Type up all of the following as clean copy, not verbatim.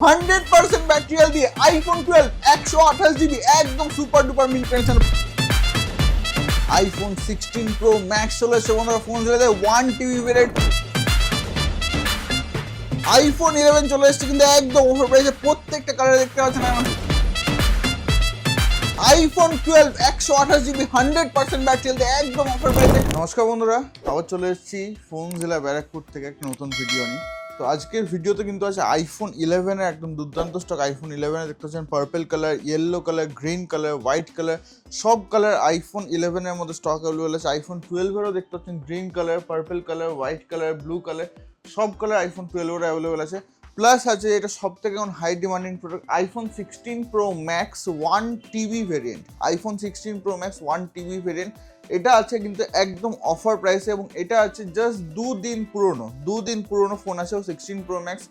100% battery health দিয়ে iPhone 12 128GB একদম super duper mint condition. IPhone 16 pro max চলে এসেছে বন্ধুরা, ফোন চলে যায় 1TB ভেরিয়েন্ট। আইফোন 11 চলে এসেছে কিন্তু একদম অফার প্রাইসে, প্রত্যেকটা কালার দেখতে পাচ্ছেন। আইফোন 12 128GB 100% ব্যাটারি হেলথ একদম অফার প্রাইসে। নমস্কার বন্ধুরা, আবার চলে এসেছি ফোন জেলা ব্যারাকপুর থেকে একটা নতুন ভিডিও নিয়ে। তো আজকের ভিডিওতে কিন্তু আছে আইফোন 11 এর একদম দুর্দান্ত স্টক। আইফোন 11 দেখতে পাচ্ছেন purple colour, yellow colour, green colour, white colour, সব কালার আইফোন 11 এর মধ্যে স্টক অ্যাভেলেবল আছে। আইফোন 12 এরও দেখতে পাচ্ছেন green colour, purple colour, white colour, blue colour, সব কালার আইফোন 12 এর অ্যাভেলেবল আছে। প্লাস আছে এটা সব থেকে এখন high demanding product iPhone 16 pro max 1TB variant. IPhone 16 pro max 1TB variant এটা আছে কিন্তু একদম অফার প্রাইসে, এবং এটা আছে জাস্ট দুদিন পুরনো ফোন আছে 16 pro max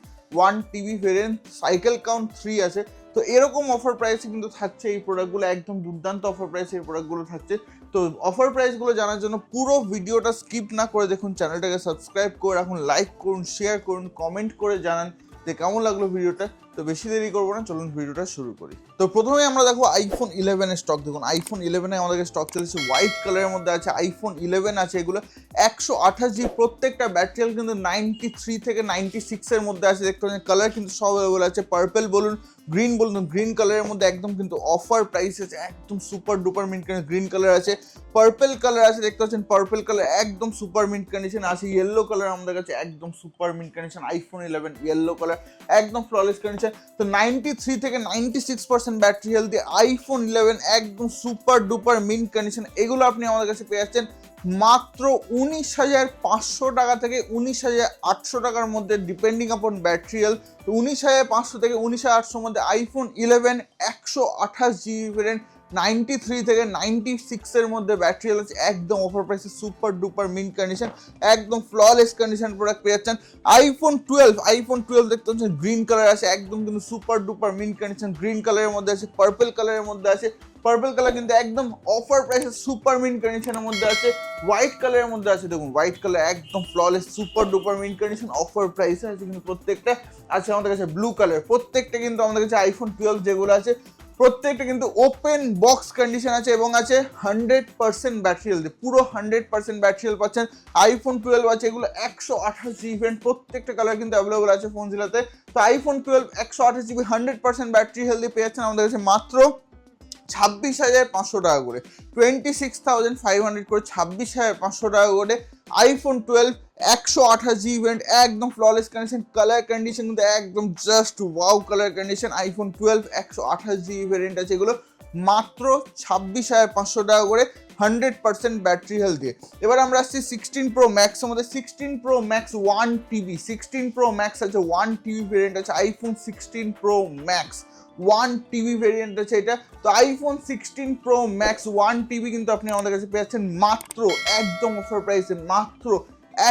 1TB variant, cycle count 3 আছে। তো এরকম অফার প্রাইসে কিন্তু থাকছে এই প্রোডাক্টগুলো, একদম দুর্দান্ত অফার প্রাইসে এই প্রোডাক্টগুলো থাকছে। তো অফার প্রাইসগুলো জানার জন্য পুরো ভিডিওটা স্কিপ না করে দেখুন, চ্যানেলটাকে সাবস্ক্রাইব করে রাখুন, লাইক করুন, শেয়ার করুন, কমেন্ট করে জানান যে কেমন লাগলো ভিডিওটা। তো বেশি দেরি করবো না, চলুন ভিডিওটা শুরু করি। তো প্রথমে আমরা দেখো আইফোন 11 এর স্টক। দেখুন আইফোন 11 এ আমাদের স্টক চলেছে হোয়াইট কালারের মধ্যে আছে। আইফোন 11 আছে এগুলো 128GB, প্রত্যেকটা ব্যাটারি হেলথ কিন্তু 93 থেকে 96 এর মধ্যে আছে। দেখতে পাচ্ছেন কালার কিন্তু সব অ্যাভেলেবল আছে, পার্পল বলুন, গ্রিন বলুন। গ্রিন কালারের মধ্যে একদম কিন্তু অফার প্রাইস আছে, একদম super duper mint condition green colour আছে। পার্পল কালার আছে, দেখতে পাচ্ছেন পার্পল কালার একদম সুপার মিন্ট কন্ডিশন আছে। ইয়েলো কালার আমাদের কাছে একদম super mint condition. IPhone 11 yellow colour একদম ফ্ললেস কন্ডিশন। তো 93 থেকে 96% ব্যাটারি হেলথ দিয়ে আইফোন 11 একদম সুপার ডুপার মিন্ট কন্ডিশন। এগুলো আপনি আমাদের কাছে পেয়ে যাচ্ছেন মাত্র 19,500 টাকা থেকে 19,800 টাকার মধ্যে, ডিপেন্ডিং আপন ব্যাটারি হেলথ। তো 19,500 থেকে 19,800 মধ্যে আইফোন 11 128GB ভেরিয়েন্ট, 93 থেকে 96 এর মধ্যে ব্যাটারি হেলথ, একদম অফার প্রাইসে সুপার ডুপার মিন্ট কন্ডিশন, একদম ফ্ললেস কন্ডিশন প্রোডাক্ট পেয়ে যাচ্ছেন। আইফোন 12 দেখতে পাচ্ছেন গ্রিন কালার আছে, একদম কিন্তু super duper mint condition green কালারের মধ্যে আছে। পার্পল কালারের মধ্যে আছে, পার্পল কালার কিন্তু একদম অফার প্রাইসে সুপার মিন্ট কন্ডিশনের মধ্যে আছে। হোয়াইট কালারের মধ্যে আছে, দেখুন হোয়াইট কালার একদম flawless super duper mint condition offer প্রাইসে আছে কিন্তু প্রত্যেকটা। আছে আমাদের কাছে ব্লু কালার, প্রত্যেকটা কিন্তু আমাদের কাছে আইফোন 12 যেগুলো আছে প্রত্যেকটা কিন্তু ওপেন বক্স কন্ডিশন আছে, এবং আছে 100% ব্যাটারি হেলথ, পুরো 100% ব্যাটারি হেলথ পাচ্ছেন। আইফোন 12 আছে এগুলো 128GB ভেরিয়েন্ট, প্রত্যেকটা কালার কিন্তু অ্যাভেলেবল আছে ফোন জেলাতে। তো আইফোন 12 128GB 100% ব্যাটারি হেলথ পেয়ে যাচ্ছেন আমাদের কাছে মাত্র 26,500 টাকা করে, 26,500 করে, 26,500 টাকা করে। আইফোন 12 128GB ভেরিয়েন্ট একদম ফ্ললেস কন্ডিশন, কালার কন্ডিশন কিন্তু একদম just wow colour condition. IPhone 12 128GB variant আছে এগুলো মাত্র 26,500 টাকা করে, 100% ব্যাটারি হেলথ দিয়ে। এবার আমরা আসছি 16 প্রো ম্যাক্স আমাদের। 16 pro max 1TB, 16 pro max আছে 1TB ভেরিয়েন্ট আছে। IPhone 16 pro max 1TB variant আছে এটা। তো আইফোন 16 প্রো ম্যাক্স 1TB কিন্তু আপনি আমাদের কাছে পেয়ে যাচ্ছেন মাত্র একদম অফার প্রাইসে, মাত্র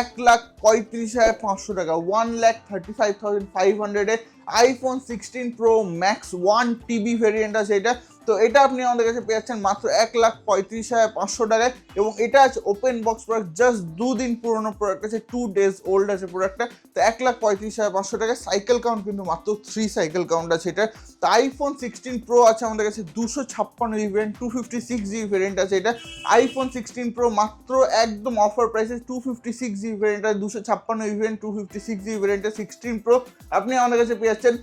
1,35,500 টাকা, 1,35,500 এ iPhone 16 pro max 1TB variant আছে এটা। তো এটা আপনি আমাদের কাছে পেয়ে যাচ্ছেন মাত্র 1,35,500 টাকায়, এবং এটা আছে ওপেন বক্স প্রোডাক্ট, জাস্ট দুদিন পুরনো প্রোডাক্ট আছে, 2 days ওল্ড আছে প্রোডাক্টটা। তো 1,35,500 টাকায়, সাইকেল কাউন্ট কিন্তু মাত্র 3 সাইকেল কাউন্ট আছে এটা। তো আইফোন 16 প্রো আছে আমাদের কাছে 256GB ভেরিয়েন্ট, 256GB ভেরিয়েন্ট আছে এটা। আইফোন 16 প্রো মাত্র একদম অফার প্রাইসে 256GB ভেরিয়েন্ট আছে, 256GB ভেরিয়েন্ট, 256GB ভেরিয়েন্টে 16 প্রো আপনি আমাদের কাছে পেয়ে যাচ্ছেন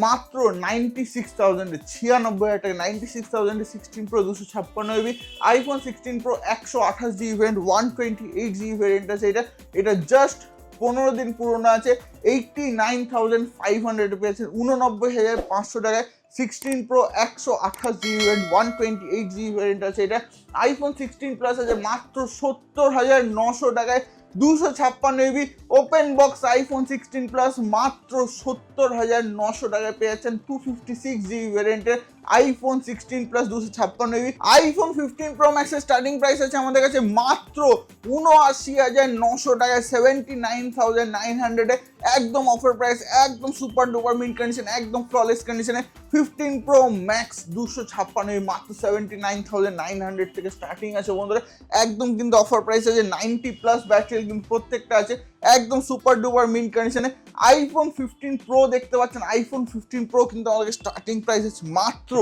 মাত্র 96,000 96,000 টাকা, 96,000 16 pro 256GB। IPhone 16 pro 128GB variant, 128GB variant আছে এটা। এটা জাস্ট 15 দিন পুরনো আছে, 89,500 পেয়েছেন, 89,500 টাকায়। 16 pro 128GB variant, 128GB variant আছে এটা। আইফোন 16 প্লাস আছে মাত্র 70,900 টাকায়, 256GB open box iPhone 16 plus মাত্র 70,900 টাকায় পেয়ে যাচ্ছেন 256GB ভেরিয়েন্টের iPhone 16 plus 256GB। IPhone 15 pro ম্যাক্সের স্টার্টিং প্রাইস আছে আমাদের কাছে মাত্র 79,900 টাকায়, 79,900 এ একদম অফার প্রাইস, একদম সুপার ডুপার মিন্ট কন্ডিশন, একদম ফ্ললেস কন্ডিশনে 15 প্রো ম্যাক্স 256GB মাত্র 79,900 থেকে স্টার্টিং আছে বন্ধুরা। একদম কিন্তু অফার প্রাইস আছে, 90+ ব্যাটারি কিন্তু প্রত্যেকটা আছে, একদম সুপার ডুপার মিন্ট কন্ডিশনে। আইফোন 15 প্রো দেখতে পাচ্ছেন, আইফোন 15 প্রো কিন্তু আমাদের স্টার্টিং প্রাইস আছে মাত্র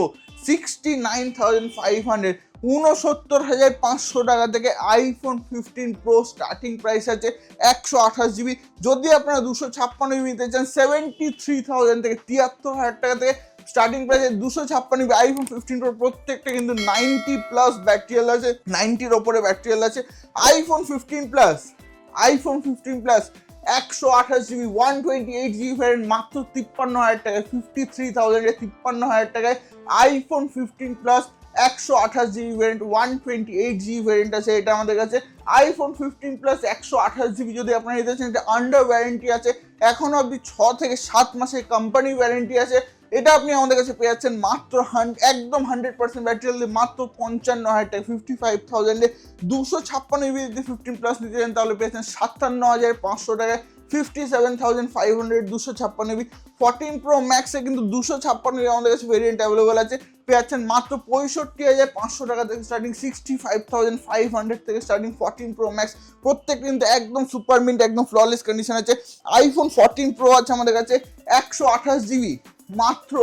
69,500, 69,500 টাকা থেকে আইফোন 15 প্রো স্টার্টিং প্রাইস আছে 128 জিবি। যদি আপনারা 256 জিবি নিতে চান 73,000 থেকে 73,000 টাকা থেকে স্টার্টিং প্রাইসে 256 জিবি আইফোন 15 প্রো। প্রত্যেকটা কিন্তু 90+ ব্যাটারি আছে, 90-র ওপরে ব্যাটারি আছে। IPhone 15 plus 128 GB 128 GB variant মাত্র 53,000 টাকায়, 53,000 53,000 টাকায় iPhone 15 plus 128 GB variant 128 GB variant আছে এটা আমাদের কাছে। আইফোন 15 প্লাস 128 জিবি যদি আপনারা নিতে চান, এটা আন্ডার ওয়ারেন্টি আছে, এখনো অবধি 6 থেকে 7 মাসের কোম্পানি ওয়ারেন্টি আছে। এটা আপনি আমাদের কাছে পেয়ে যাচ্ছেন মাত্র একদম 100% ব্যাটারি মাত্র 55,000 টাকা, 55,000 256 জিবি যদি 15 প্লাস নিতে চান তাহলে পেয়েছেন 57,500 টাকায়, 57,500 256 জিবি। 14 প্রো ম্যাক্সে কিন্তু 256 জিবি আমাদের কাছে ভেরিয়েন্ট অ্যাভেলেবল আছে, পেয়ে যাচ্ছেন মাত্র 65,500 টাকা থেকে স্টার্টিং, 65,500 থেকে স্টার্টিং 14 প্রো ম্যাক্স। প্রত্যেক কিন্তু একদম সুপার মিন্ট, একদম ফ্ললেস কন্ডিশন আছে। আইফোন 14 প্রো আছে আমাদের কাছে 128 জিবি মাত্র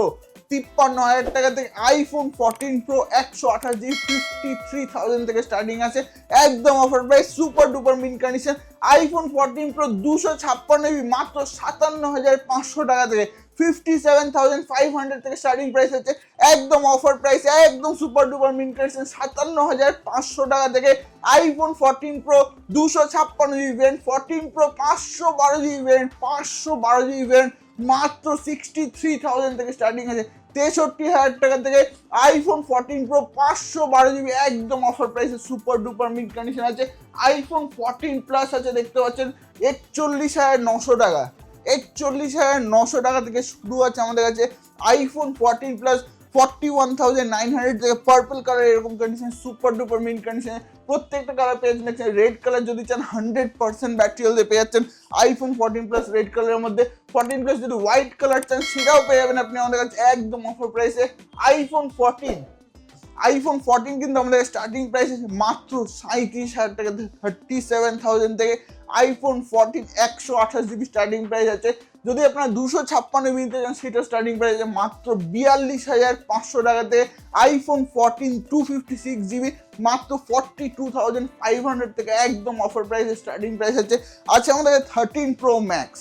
53,000 টাকা থেকে, আইফোন 14 প্রো 128 জিবি 53,000 থেকে স্টার্টিং আছে, একদম offer price, super duper mint condition. IPhone 14 pro 256 GB মাত্র 57,500 টাকা থেকে, 57,500 থেকে স্টার্টিং প্রাইস হচ্ছে, একদম অফার প্রাইস, একদম সুপার ডুপার মিন্ট কন্ডিশন। 57,500 টাকা থেকে iPhone 14 pro 256 GB variant, 14 pro 512 GB variant, 512 GB variant মাত্র 63,000 থেকে স্টার্টিং আছে, 63,000 টাকা থেকে আইফোন 14 প্রো 512 জিবি একদম অফার প্রাইসে সুপার ডুপার মিড কন্ডিশন আছে। আইফোন 14 প্লাস আছে দেখতে পাচ্ছেন 41,900 টাকা, 41,900 টাকা থেকে শুরু আছে আমাদের কাছে আইফোন 14 প্লাস। 41,900 থেকে পার্পল কালার এরকম কন্ডিশন, সুপার ডুপার মিড কন্ডিশনে প্রত্যেকটা কালার পেয়ে যাচ্ছেন। রেড কালার যদি চান 100% ব্যাটারি হেলথে পেয়ে যাচ্ছেন আইফোন 14 প্লাস রেড কালারের মধ্যে। 14 প্লাস যদি হোয়াইট কালার চান সেটাও পেয়ে যাবেন আপনি আমাদের কাছে একদম অফার প্রাইসে। আইফোন 14 কিন্তু আমাদের স্টার্টিং প্রাইস আছে মাত্র 37,000 টাকা, 37,000 থেকে আইফোন 14 128 জিবি স্টার্টিং প্রাইস আছে। যদি আপনারা 256 জিবি নিতে চান সেটা স্টার্টিং প্রাইস আছে মাত্র 42,500 টাকা থেকে আইফোন 14 256 জিবি মাত্র 42,500 থেকে একদম অফার প্রাইসে স্টার্টিং প্রাইস আছে। আছে আমাদের 13 প্রো ম্যাক্স,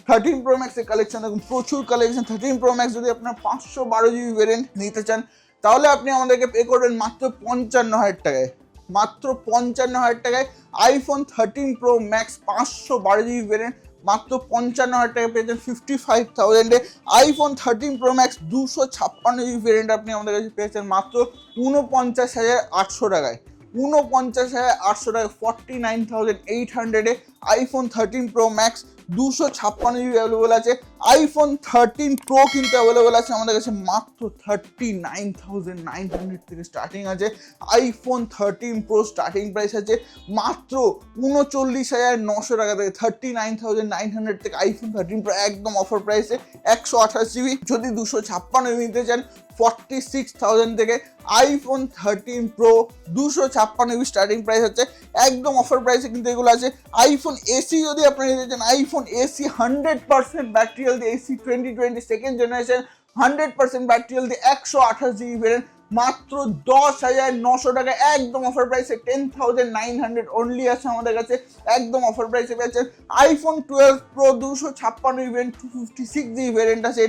13 প্রো ম্যাক্সের কালেকশন দেখুন, প্রচুর কালেকশন। 13 প্রো ম্যাক্স যদি আপনারা 512 জিবি ভ্যারিয়েন্ট নিতে চান তাহলে আপনি আমাদেরকে পে করবেন মাত্র 55,000 টাকায়, মাত্র 55,000 টাকায় iPhone 13 pro max 512 GB variant মাত্র 55,000 টাকা পেয়েছেন 55,000-এ। IPhone 13 pro max 256 GB variant আপনি আমাদের কাছে পেয়েছেন মাত্র 49,800 টাকায়, 49,800 টাকায় 49,800-এ iPhone 13 pro max 256 GB available আছে। আইফোন 13 প্রো কিন্তু অ্যাভেলেবল আছে আমাদের কাছে মাত্র 39,900 থেকে স্টার্টিং আছে। আইফোন 13 প্রো স্টার্টিং প্রাইস আছে মাত্র 39,900 টাকা থেকে, 39,900 থেকে আইফোন 13 প্রো একদম অফার প্রাইসে 128 জিবি। যদি 256 জিবি নিতে চান 46,000 থেকে iPhone 13 pro 256 GB starting price হচ্ছে, একদম অফার প্রাইসে কিন্তু এগুলো আছে। আইফোন এসি যদি আপনারা নিতে চান, iPhone AC 100% battery health, AC 2020 second generation 100% battery health 128 GB variant মাত্র 10,900 টাকা একদম অফার প্রাইসে, 10,900 অনলি আছে আমাদের কাছে একদম অফার প্রাইসে পেয়েছেন। IPhone 12 pro 256 GB 256 GB variant আছে,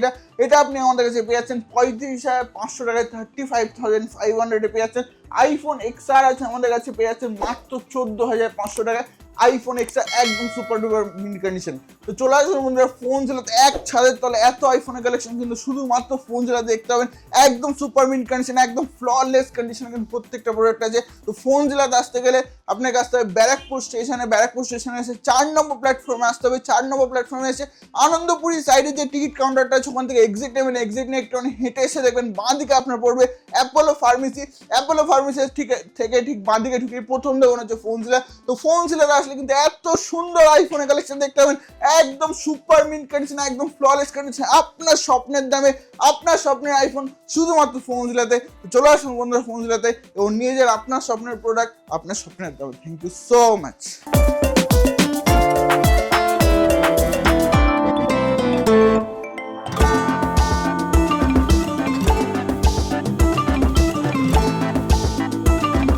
এটা আপনি আমাদের কাছে পেয়ে যাচ্ছেন 35,500 টাকায়, 35,500-এ পেয়ে যাচ্ছেন। আইফোন এক্সআর আছে আমাদের কাছে পেয়ে যাচ্ছেন মাত্র 14,500 টাকায় আইফোন এক্সআর একদম সুপার ডুপার মিনি কন্ডিশন। তো চলে আসুন বন্ধুরা ফোন জেলাতে, এক ছাদের তলে এত আইফোনের কালেকশন কিন্তু শুধুমাত্র ফোন জেলাতে দেখতে পাবেন, একদম সুপার মিনি কন্ডিশন, একদম ফ্ললেস কন্ডিশনে কিন্তু প্রত্যেকটা প্রোডাক্ট আছে। তো ফোন জেলাতে আসতে গেলে আপনাকে আসতে হবে ব্যারাকপুর স্টেশনে এসে 4 নম্বর প্ল্যাটফর্মে আসতে হবে। 4 নম্বর প্ল্যাটফর্মে এসে আনন্দপুরি সাইডে যে টিকিট কাউন্টারটা আছে ওখান থেকে এক্সিট নেবেন, এক্সিট নিয়ে একটু হেঁটে এসে দেখবেন বাঁ দিকে আপনার পড়বে অ্যাপোলো ফার্মেসি থেকে ঠিক বাঁ দিকে ঢুকে প্রথম দোকান হচ্ছে ফোন জেলা। তো ফোন জেলাতে আসলে কিন্তু এত সুন্দর আইফোনের কালেকশন দেখতে পাবেন, একদম সুপার মিন্ট কন্ডিশন, একদম ফ্ললেস কন্ডিশন, আপনার স্বপ্নের দামে আপনার স্বপ্নের আইফোন শুধুমাত্র ফোন জেলাতে। চলে আসুন বন্ধুরা ফোন জেলাতে এবং নিয়ে যান আপনার স্বপ্নের প্রোডাক্ট আপনার স্বপ্নের দামে। Thank you so much.